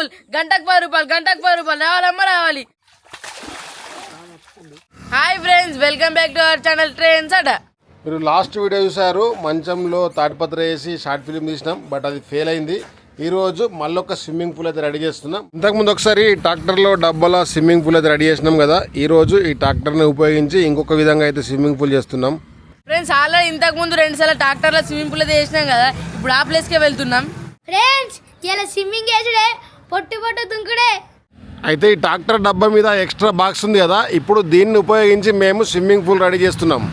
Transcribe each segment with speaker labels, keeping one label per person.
Speaker 1: Full గంటకు 10 రూపాయలు గంటకు 10 రూపాయలు రావాలమ్మ రావాలి. Hi friends, welcome back to our channel trains అట.
Speaker 2: మీరు లాస్ట్ వీడియో చూసారు, మంచంలో తాటిపత్ర వేసి షార్ట్ ఫిల్మ్ తీసినాం, బట్ అది ఫెయిల్ అయింది. ఈ రోజు మళ్ళొక స్విమ్మింగ్ పూల్ అయితే రెడీ చేస్తున్నాం. ఇంతకుముందు ఒకసారి ట్రాక్టర్లో డబ్బాల స్విమ్మింగ్ పూల్ అయితే రెడీ చేసినాం కదా, ఈ రోజు ఈ ట్రాక్టర్ని ఉపయోగించి ఇంకొక విధంగా అయితే స్విమ్మింగ్ పూల్ చేస్తున్నాం.
Speaker 1: ఫ్రెండ్స్ ఆల్రెడీ ఇంతకు ముందు 2 సార్లు ట్రాక్టర్లో స్విమ్మింగ్ పూల్ అయితే చేసినాం కదా, ఇప్పుడు ఆ ప్లేస్కే వెళ్తున్నాం.
Speaker 3: ఫ్రెండ్స్ ఇలా స్విమ్మింగ్ చేసుడే పొట్టు పొట్టు దుంకుడే.
Speaker 2: అయితే ఈ ట్రాక్టర్ డబ్బా మీద ఎక్స్ట్రా బాక్స్ ఉంది కదా, ఇప్పుడు దీన్ని ఉపయోగించి మేము స్విమ్మింగ్ పూల్ రెడీ చేస్తున్నాం.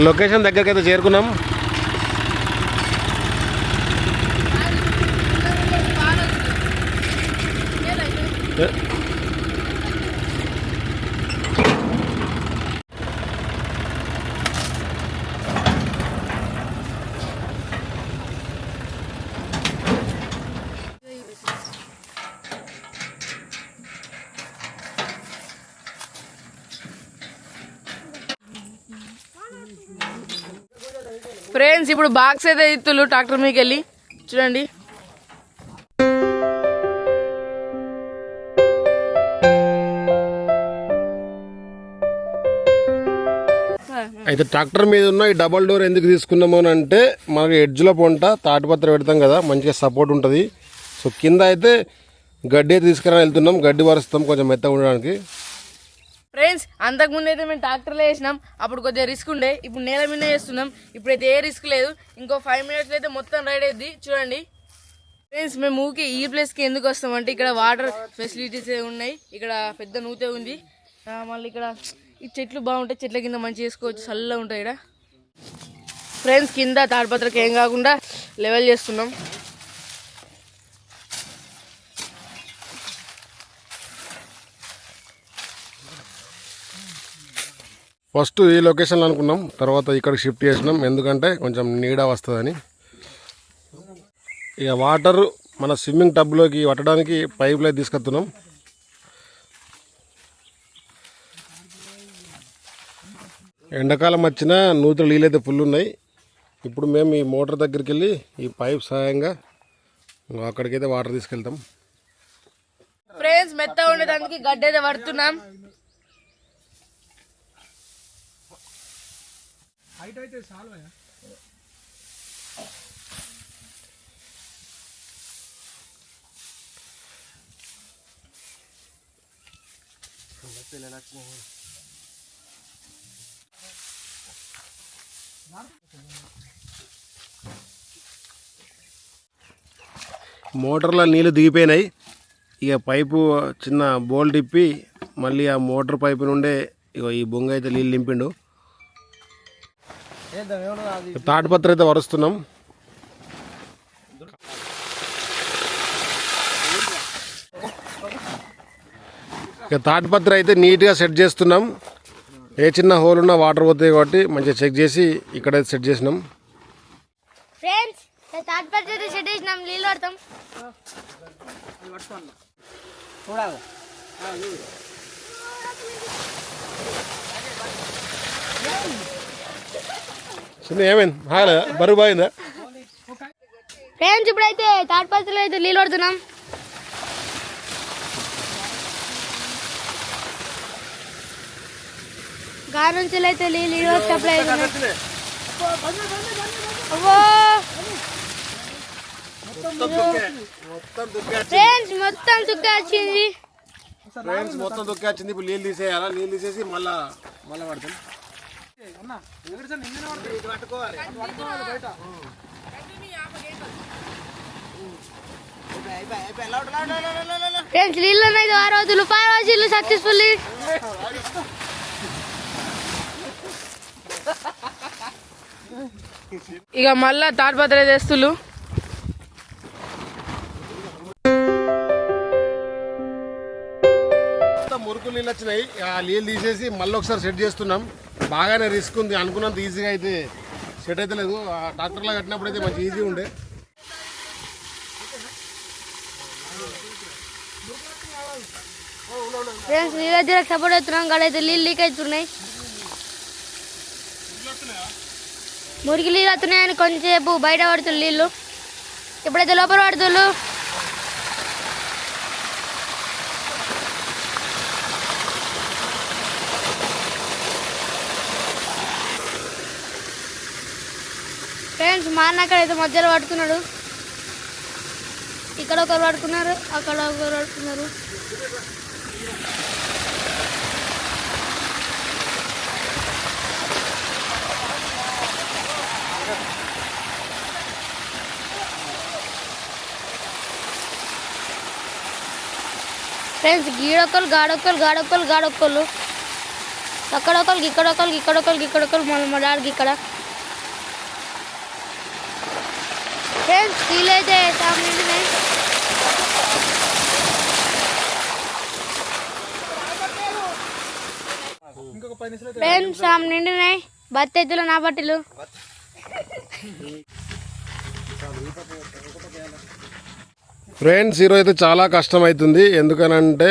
Speaker 2: లొకేషన్ దగ్గరికి అయితే చేరుకున్నాం.
Speaker 1: ఫ్రెండ్స్ ఇప్పుడు బాక్స్ అయితే ఇత్తులు ట్రాక్టర్ మీదకి వెళ్ళి చూడండి.
Speaker 2: అయితే ట్రాక్టర్ మీద ఉన్న ఈ డబల్ డోర్ ఎందుకు తీసుకున్నాము అని అంటే, మనకి ఎడ్జ్లో పొంట తాటిపత్ర పెడతాం కదా, మంచిగా సపోర్ట్ ఉంటుంది. సో కింద అయితే గడ్డి అయితే తీసుకురా వెళ్తున్నాం, గడ్డి వరుస్తాం కొంచెం మెత్తగా ఉండడానికి.
Speaker 1: ఫ్రెండ్స్ అంతకుముందు అయితే మేము ట్రాక్టర్లో వేసినాం, అప్పుడు కొద్దిగా రిస్క్ ఉండే, ఇప్పుడు నేల మీద చేస్తున్నాం. ఇప్పుడైతే ఏ రిస్క్ లేదు, ఇంకో 5 మినిట్స్ అయితే మొత్తం రైడ్ అయ్యింది చూడండి. ఫ్రెండ్స్ మేము ఊరికి ఈ ప్లేస్కి ఎందుకు వస్తామంటే, ఇక్కడ వాటర్ ఫెసిలిటీస్ ఉన్నాయి, ఇక్కడ పెద్ద నూతే ఉంది, మళ్ళీ ఇక్కడ ఈ చెట్లు బాగుంటాయి, చెట్ల కింద మంచి చేసుకోవచ్చు, చల్లగా ఉంటాయి ఇక్కడ. ఫ్రెండ్స్ కింద తాడిపత్రకి ఏం కాకుండా లెవెల్ చేస్తున్నాం.
Speaker 2: ఫస్ట్ ఈ లొకేషన్లో అనుకున్నాం, తర్వాత ఇక్కడికి షిఫ్ట్ చేసినాం, ఎందుకంటే కొంచెం నీడ వస్తుందని. ఇక వాటర్ మన స్విమ్మింగ్ టబ్లోకి పట్టడానికి పైపులే తీసుకొస్తున్నాం. ఎండాకాలం వచ్చినా నూతులు నీళ్ళైతే ఫుల్ ఉన్నాయి. ఇప్పుడు మేము ఈ మోటార్ దగ్గరికి వెళ్ళి ఈ పైప్ సహాయంగా అక్కడికైతే వాటర్ తీసుకెళ్తాం.
Speaker 1: ఫ్రెండ్స్ మెత్త ఉండేదానికి గడ్డ అయితే పడుతున్నాం.
Speaker 2: మోటార్లో నీళ్ళు దిగిపోయినాయి. ఇక పైపు చిన్న బోల్ట్ ఇప్పి మళ్ళీ ఆ మోటార్ పైపు నుండే ఇక ఈ బొంగ అయితే నీళ్ళు నింపిండు. తాటిపత్ర అయితే వరుస్తున్నాం. ఇక తాటిపత్ర అయితే నీట్గా సెట్ చేస్తున్నాం. ఏ చిన్న హోల్ ఉన్నా వాటర్ పోతాయి కాబట్టి మంచిగా చెక్ చేసి ఇక్కడైతే సెట్ చేసినాం.
Speaker 3: ఫ్రెండ్స్ తాటిపత్రి అయితే సెట్ చేసినాం, నీళ్ళు పడతాం.
Speaker 2: చిన్న ఏమైంది హాయ్ బరువు బాగుందా?
Speaker 3: ఫ్రెండ్స్ ఇప్పుడైతే తాటిపత్రిలో అయితే నీళ్ళు పడుతున్నాం. గాలి నుంచి అయితే నీళ్ళు సప్లై అవుతున్నాయి. ఫ్రెండ్స్ మొత్తం దుక్క వచ్చింది.
Speaker 2: ఇప్పుడు నీళ్ళు తీసేయాలా, నీళ్ళు తీసేసి మళ్ళా పడతాం.
Speaker 3: ఫ్రెండ్స్ నీళ్ళు ఉన్నాయి 6 రోజులు 5 రోజులు సక్సెస్ఫుల్లీ.
Speaker 1: ఇక మళ్ళా తాడిపత్రి చేస్తులు.
Speaker 2: మురుకు నీళ్ళు వచ్చినాయి, ఆ నీళ్ళు తీసేసి మళ్ళీ ఒకసారి సెట్ చేస్తున్నాం. బాగానే రిస్క్ ఉంది, అనుకున్నంత ఈజీగా అయితే సెట్ అయితే లేదు. ఆ డాక్టర్లా కట్టినప్పుడు అయితే మంచి ఈజీ ఉండే.
Speaker 3: ఫ్రెండ్స్ నీళ్ళ సపోర్ట్ అవుతున్నాం, గాడైతే నీళ్ళు లీక్ అవుతున్నాయి. మురికి నీళ్ళు వస్తున్నాయని కొంచెంసేపు బయట పడుతుంది నీళ్ళు, ఇప్పుడైతే లోపల పడుతుళ్ళు. ఫ్రెండ్స్ మా అన్న అక్కడైతే మధ్యలో పడుతున్నాడు, ఇక్కడ ఒకరు పడుకున్నారు, అక్కడ ఒకరు పడుకున్నారు. ఫ్రెండ్స్ గీడొక్కలు గాడొక్కలు అక్కడొక్కరికి ఇక్కడొక్కరు మా డాడికి ఇక్కడ. ఫ్రెండ్స్ నీళ్ళు అయితే నిండినాయి. ఫ్రెండ్స్ నిండినాయి బత్తెత్తులు నా బట్టలు.
Speaker 2: ఫ్రెండ్స్ ఈరోజు అయితే చాలా కష్టం అవుతుంది, ఎందుకనంటే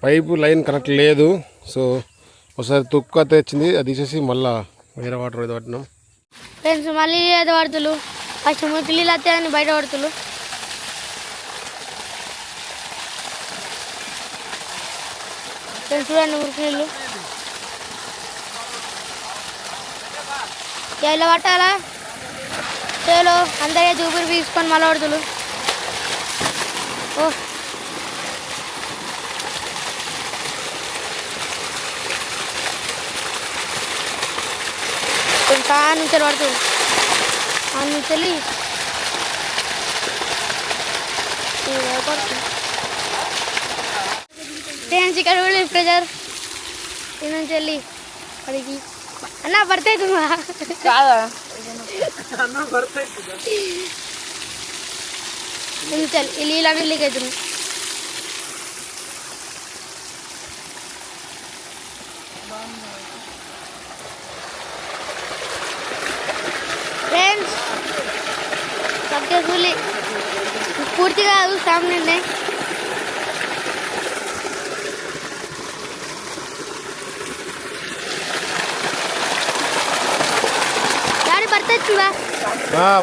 Speaker 2: పైపు లైన్ కరెక్ట్ లేదు. సో ఒకసారి తుక్కు తెచ్చింది, అది తీసేసి మళ్ళీ వేరే వాటర్ అయితే పట్టినాం.
Speaker 3: ఫ్రెండ్స్ మళ్ళీ అయితే పడుతులు, ఫస్ట్ మురికి నీళ్ళు వస్తాయని బయట పడుతులు. ఫ్రెండ్స్ చూడండి మురికి నీళ్ళు ఇలా పట్టాలా చేలో అందరే చూపురు తీసుకొని మళ్ళీ పడుతులు. ఓ ఆ నుంచి పడుతుంది, ఆ నుంచి వెళ్ళి ఫ్రెండ్స్ ఇక్కడ వెళ్ళి ప్రెజర్ ఈ నుంచి వెళ్ళి అడిగి అన్న పడితే
Speaker 1: కాదా
Speaker 3: నీళ్ళు లీక్ అవుతుంది. ఫ్రెండ్స్ సక్సెస్ఫుల్లీ పూర్తి కాదు సామాన్యండి. డాడీ పడుతుందా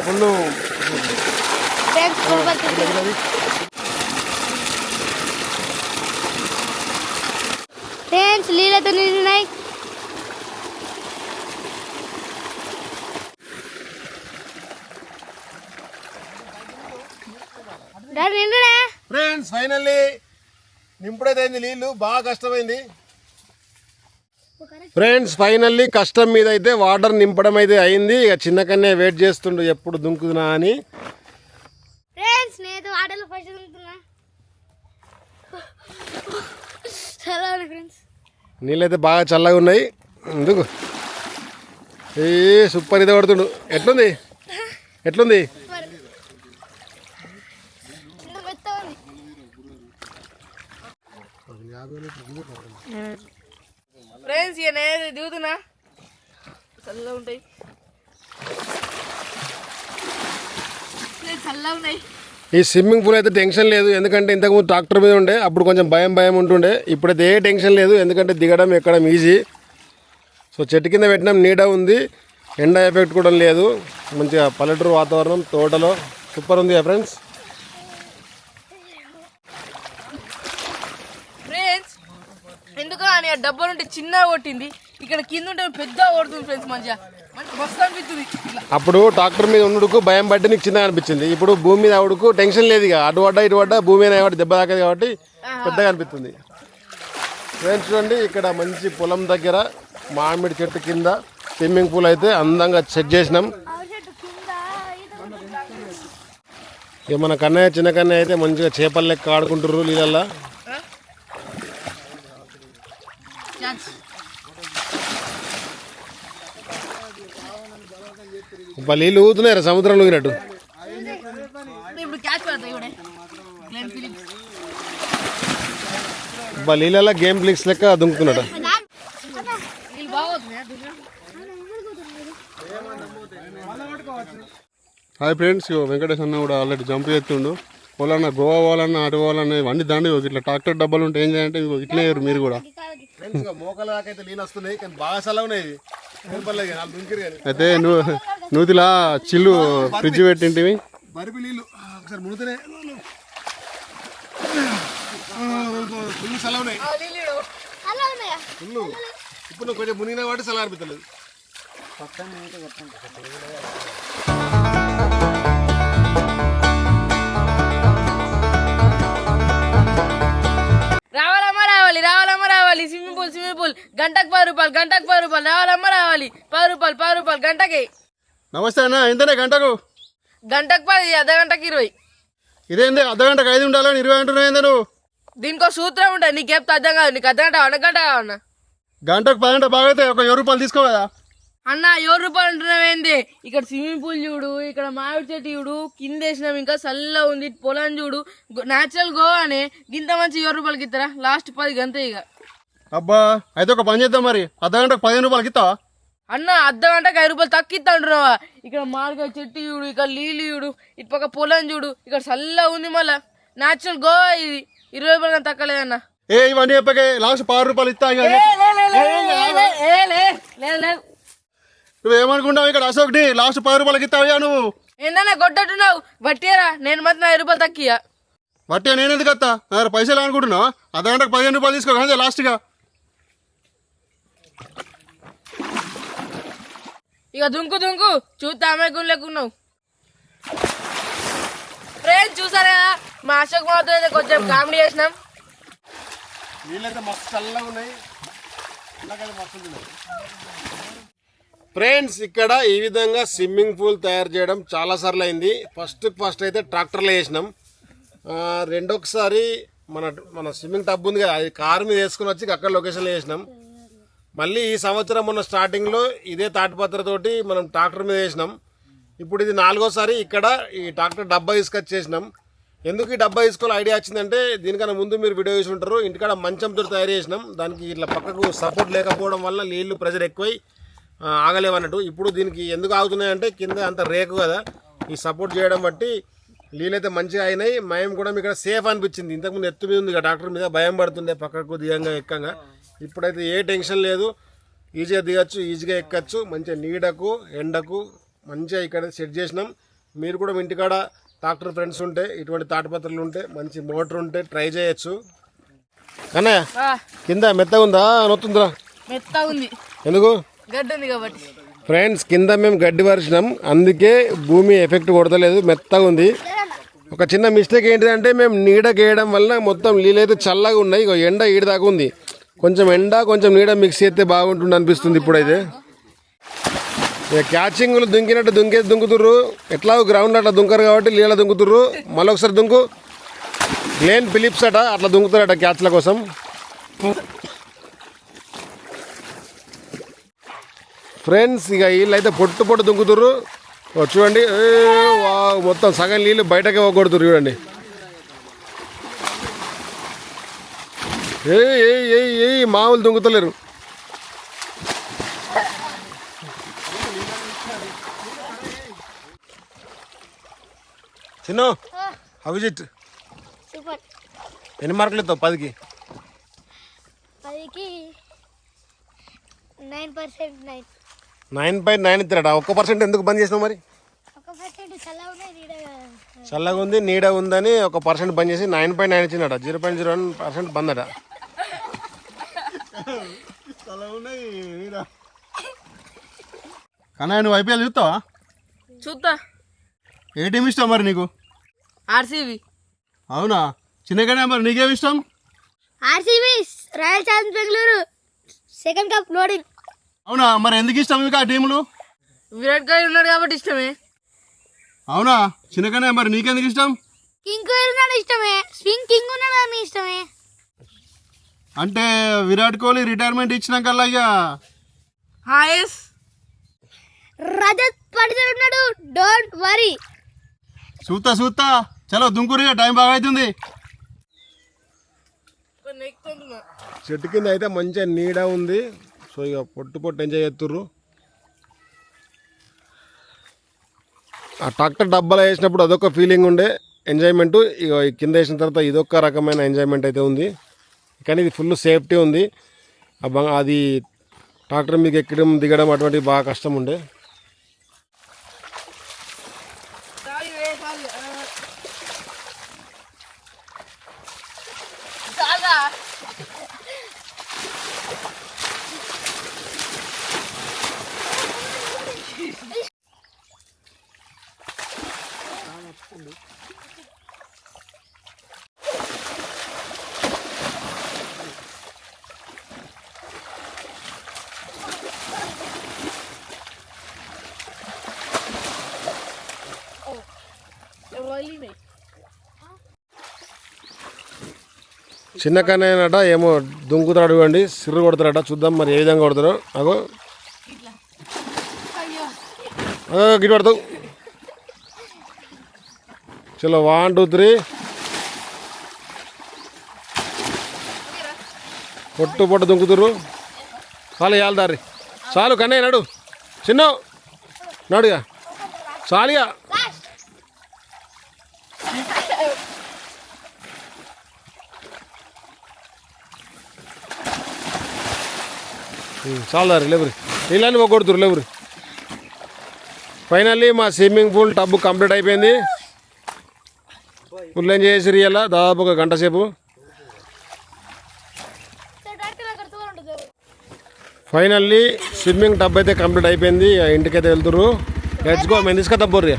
Speaker 2: ఫుల్
Speaker 3: ఫ్రెండ్స్ ఫుల్ పడుతుంది. ఫ్రెండ్స్ నీళ్ళతో నిండున్నాయి.
Speaker 2: ఫ్రెండ్స్ ఫైనల్లీ నింపుడైతే అయింది, నీళ్ళు బాగా కష్టమైంది. ఫ్రెండ్స్ ఫైనల్లీ కష్టం మీద అయితే వాటర్ నింపడం అయితే అయింది. ఇక చిన్న కన్నే వెయిట్ చేస్తుండు ఎప్పుడు దుంకుతున్నా అని.
Speaker 3: ఫ్రెండ్స్ నేను వాటర్లో ఫస్ట్ దుంకుతున్నా. ఫ్రెండ్స్
Speaker 2: నీళ్ళైతే బాగా చల్లగా ఉన్నాయి. ఎందుకు సూపర్ ఇది పడుతుండు. ఎట్లుంది
Speaker 1: ఫ్రెండ్స్ ఇక నేను దిగుతున్నా, చల్లగా ఉంటాయి, చల్లగా ఉన్నాయి.
Speaker 2: ఈ స్విమ్మింగ్ పూల్ అయితే టెన్షన్ లేదు, ఎందుకంటే ఇంతకుముందు ట్రాక్టర్ మీద ఉండే అప్పుడు కొంచెం భయం ఉంటుండే. ఇప్పుడైతే ఏ టెన్షన్ లేదు, ఎందుకంటే దిగడం ఎక్కడం ఈజీ. సో చెట్టు కింద పెట్టినాం, నీడ ఉంది, ఎండ ఎఫెక్ట్ కూడా లేదు. మంచిగా పల్లెటూరు వాతావరణం, తోటలో సూపర్ ఉంది ఫ్రెండ్స్.
Speaker 1: ఫ్రెండ్స్ ఎందుకు అని ఆ డబ్బా నుండి చిన్నగా కొట్టింది, ఇక్కడ కింద ఉంటే పెద్దగా కొడుతుంది ఫ్రెండ్స్. మంచిగా మస్తు అనిపిస్తుంది.
Speaker 2: అప్పుడు ట్రాక్టర్ మీద ఉండుకు భయం పట్టి నీకు చిన్నగా అనిపించింది. ఇప్పుడు భూమి మీద ఆవిడకు టెన్షన్ లేదు, ఇక అటు పడ్డా ఇటు పడ్డా భూమి మీద కాబట్టి దెబ్బ తాకదు కాబట్టి పెద్దగా అనిపిస్తుంది. ఫ్రెండ్స్ చూడండి, ఇక్కడ మంచి పొలం దగ్గర మామిడి చెట్టు కింద స్విమ్మింగ్ పూల్ అయితే అందంగా సెట్ చేసినాం. ఇక మన కన్నయ్య చిన్న కన్నయ్య అయితే మంచిగా చేపల లెక్క ఆడుకుంటారు నీళ్ళల్లో. నీళ్ళు ఊతున్నారా సముద్రంలో ఊగినట్టు. నీళ్ళల్లో గేమ్ ప్లిక్స్ లెక్క దుంకుతున్నాడు. హాయ్ ఫ్రెండ్స్, వెంకటేష్ అన్న కూడా ఆల్రెడీ జంప్ చేస్తుండు. పోవాలన్నా గోవా పోవాలన్నా అటు పోవాలన్నా వండి దాండి ఇట్లా ట్రాక్టర్ డబ్బాలు ఉంటే ఏం చేయాలంటే ఇట్లే మీరు కూడా. మోకాల దాకైతే నీళ్ళు వస్తున్నాయి కానీ బాగా సలా ఉన్నాయి. అయితే నూతిలా చిల్లు ఫ్రిడ్జ్ పెట్టింటివి బరిపి నీళ్ళు ఒకసారి మునితేనే ఫుల్ సలా ఉన్నాయి. ఇప్పుడు కొంచెం మునిగిన వాటి సలా అనిపించలేదు.
Speaker 1: రావాలి స్విమ్మింగ్ పూల్ గంటకు 10 రూపాయలు, గంటకు 10 రూపాయలు. రావాలి 10 రూపాయలు గంటకి.
Speaker 2: నమస్తే అన్న, ఎంతనే గంటకు?
Speaker 1: గంటకు 10, అర్ధగంటకి 20.
Speaker 2: ఇదేంది అర్ధగంటకు 5 ఉండాలని 20 అంటున్నావు నువ్వు?
Speaker 1: దీనికో సూత్రం ఉంటుంది, నీకు చెప్తే అర్థం కాదు. నీకు అర్ధగంట గంట కావన్నా?
Speaker 2: గంటకు 10 అంటే బాగా అయితే ఒక 7 రూపాయలు తీసుకో కదా
Speaker 1: అన్న. 7 రూపాయలు అంటున్నావేంది? ఇక్కడ స్విమ్మింగ్ పూల్ చూడు, ఇక్కడ మామిడి చెట్టు చూడు, కింద వేసినాం, ఇంకా చల్ల ఉంది, పొలం చూడు, న్యాచురల్ గోవానే. గింత మంచి 7 రూపాయలకి ఇస్తారా? లాస్ట్ 10 గంతే ఇక.
Speaker 2: అబ్బా అయితే ఒక పని చేద్దాం మరి, అర్ధగంటకు 15 రూపాయలకి ఇస్తావా?
Speaker 1: అన్న అర్ధగంటకి 5 రూపాయలు తక్కువ ఇస్తా అంటున్నావా? ఇక్కడ మామిడికాయ చెట్టు చూడు, ఇక్కడ నీళ్ళు చూడు, ఇటు పక్క పొలం చూడు, ఇక్కడ చల్ల ఉంది, మళ్ళా న్యాచురల్ గోవా ఇది. 20 రూపాయలు తక్కలేదన్న.
Speaker 2: ఇవన్నీ చెప్పకే లాస్ట్ 10 రూపాయలు ఇస్తా.
Speaker 1: లేదు,
Speaker 2: నువ్వేమనుకుంటావు? ఇక్కడ అశోక్ ని లాస్ట్ 10 రూపాయలకి ఇస్తావా నువ్వు?
Speaker 1: ఏంటన్నా కొట్టట్టున్నావు? బట్టిరా, నేను మాత్రం 5 రూపాయలు తక్కువ.
Speaker 2: బట్టి నేను ఎందుకు వస్తా? పైసలు అనుకుంటున్నావు? అర్ధగంటకు 15 రూపాయలు తీసుకో కదా లాస్ట్గా.
Speaker 1: ఇక దుంకు చూస్తే అమ్మాయి గుండెకున్నావు. ఫ్రెండ్స్ చూసారా కదా, మా అశోక్ మాతో అయితే కొంచెం కామెడీ చేసినాం.
Speaker 2: నీళ్ళైతే మస్తు చల్లగా ఉన్నాయి. ఫ్రెండ్స్ ఇక్కడ ఈ విధంగా స్విమ్మింగ్ పూల్ తయారు చేయడం చాలా సార్లు అయింది. ఫస్ట్ అయితే ట్రాక్టర్లో వేసినాం. రెండోసారి మన స్విమ్మింగ్ టబ్ ఉంది కదా, అది కారు మీద వేసుకుని వచ్చి అక్కడ లొకేషన్లో వేసినాం. మళ్ళీ ఈ సంవత్సరం మొన్న స్టార్టింగ్లో ఇదే తాటిపత్రతోటి మనం ట్రాక్టర్ మీద వేసినాం. ఇప్పుడు ఇది 4వసారి ఇక్కడ ఈ ట్రాక్టర్ డబ్బా తీసుకొచ్చేసినాం. ఎందుకు ఈ డబ్బా తీసుకోవాలి ఐడియా వచ్చిందంటే, దీనికన్నా ముందు మీరు వీడియో చూసి ఉంటారు. ఇంటికాడ మంచంతో తయారు చేసినాం. దానికి ఇట్లా పక్కకు సపోర్ట్ లేకపోవడం వల్ల నీళ్లు ప్రెజర్ ఎక్కువై ఆగలేవన్నట్టు. ఇప్పుడు దీనికి ఎందుకు ఆగుతున్నాయంటే కింద అంత రేకు కదా, ఈ సపోర్ట్ చేయడం బట్టి నీళ్ళైతే మంచిగా అయినాయి. మేము కూడా ఇక్కడ సేఫ్ అనిపించింది. ఇంతకుముందు ఎత్తు మీద ఉంది డాక్టర్ మీద భయం పడుతుండే పక్కకు దిగంగా ఎక్కంగా. ఇప్పుడైతే ఏ టెన్షన్ లేదు, ఈజీగా దిగచ్చు, ఈజీగా ఎక్కచ్చు. మంచిగా నీడకు ఎండకు మంచిగా ఇక్కడ సెట్ చేసినాం. మీరు కూడా మీ ఇంటికాడ ట్రాక్టర్ ఫ్రెండ్స్ ఉంటే, ఇటువంటి తాటిపత్రలు ఉంటే, మంచి మోటార్ ఉంటే ట్రై చేయొచ్చు. కానీ కింద మెత్తగా ఉందా నొత్తుందిరా?
Speaker 1: మెత్తగా ఉంది.
Speaker 2: ఎందుకు?
Speaker 1: గడ్డి ఉంది కాబట్టి.
Speaker 2: ఫ్రెండ్స్ కింద మేము గడ్డి పరిచినాం, అందుకే భూమి ఎఫెక్ట్ కొడతలేదు, మెత్తగా ఉంది. ఒక చిన్న మిస్టేక్ ఏంటిదంటే మేము నీడకి వేయడం వల్ల మొత్తం నీళ్ళైతే చల్లగా ఉన్నాయి. ఎండ ఈడ దాకా ఉంది. కొంచెం ఎండ కొంచెం నీడ మిక్స్ చేస్తే బాగుంటుంది అనిపిస్తుంది ఇప్పుడైతే. ఇక క్యాచింగ్లు దుంకినట్టు దుంకుతుర్రు. ఎట్లా గ్రౌండ్ అట్లా దుంకరు కాబట్టి నీళ్ళ దుంకుతుర్రు. మళ్ళీ ఒకసారి దుంకు. గ్లేన్ ఫిలిప్స్ అట అట్లా దుంకుతారట క్యాచ్ల కోసం. ఫ్రెండ్స్ ఇక వీళ్ళు అయితే పొట్టు దుంకుతుర్రు. చూడండి, మొత్తం సగం నీళ్ళు బయటకే పోగొడుతురు చూడండి. ఏ మామూలు దుంకుతలేరు. చిన్న అభిజిత్ ఎన్ని మార్కులు ఇస్తావు 10కి?
Speaker 3: 10కి 9%.
Speaker 2: 9.9 ఇస్తారట. 1% ఎందుకు బంద్ చేసినావు మరి? చల్లగా ఉంది, నీడ ఉందని 1% బంద్ చేసి 9.9 ఇచ్చిందట. 0.01% బంద్ అట. కన్నా నువ్వు ఐపీఎల్ చూస్తావా?
Speaker 1: చూస్తా.
Speaker 2: ఏ టీం ఇష్టం మరి నీకు?
Speaker 1: ఆర్సీబీ.
Speaker 2: అవునా? చిన్నగానే మరి నీకేమి ఇష్టం?
Speaker 3: RCB, royal challenge Bengaluru, second cup loading.
Speaker 2: అవునా? మరి ఎందుకు ఇష్టం మీకు ఆ టీములు?
Speaker 1: విరాట్ కోహ్లీ ఉన్నాడు కాబట్టి ఇష్టమే.
Speaker 2: అవునా చిన్నకనే మరి నీకెందుకు ఇష్టం?
Speaker 3: కింగ్ ఉన్నాడు ఇష్టమే, స్వింగ్ కింగ్ ఉన్నాడు అని ఇష్టమే.
Speaker 2: అంటే విరాట్ కోహ్లీ రిటైర్మెంట్ ఇచ్చినాకల్లా ఇక
Speaker 1: హాయస్
Speaker 3: రజత్ పడితర్ ఉన్నాడు, డోంట్ వరీ.
Speaker 2: చూస్తా చలో దుంకురిగా టైం బాగా అవుతుంది. చెట్టు కింద అయితే మంచిగా నీడ ఉంది. సో ఇక పొట్టు ఎంజాయ్ చేస్తుర్రు. ఆ ట్రాక్టర్ డబ్బాలో వేసినప్పుడు అదొక ఫీలింగ్ ఉండే ఎంజాయ్మెంట్. ఇక కింద వేసిన తర్వాత ఇదొక రకమైన ఎంజాయ్మెంట్ అయితే ఉంది. కానీ ఇది ఫుల్ సేఫ్టీ ఉంది. అది ట్రాక్టర్ మీకు ఎక్కడం దిగడం అటువంటివి బాగా కష్టం ఉండే. చిన్న కన్నయ్యనట ఏమో దుంకుతాడు అండి, సిర్రు కొడతారట. చూద్దాం మరి ఏ విధంగా కొడతారో. అగో గిట్ పడతావు. చలో 1 2 3 పొట్టు దుంకుతురు. చాలు ఇవ్వాలి దారి చాలు. కన్నయ్య నడు, చిన్న నడుగా చాలుగా. చాలు దారి లేవురి, నీళ్ళని కొడుతురు లేవురి. ఫైనల్లీ మా స్విమ్మింగ్ పూల్ టబ్ కంప్లీట్ అయిపోయింది. ఫుల్ ఎంజాయ్ చేసి ఇలా దాదాపు 1 గంట సేపు. ఫైనల్లీ స్విమ్మింగ్ టబ్ అయితే కంప్లీట్ అయిపోయింది. ఇంటికైతే వెళ్తుర్రు. Let's go. మేము తీసుకొద్దాం బోర్రి.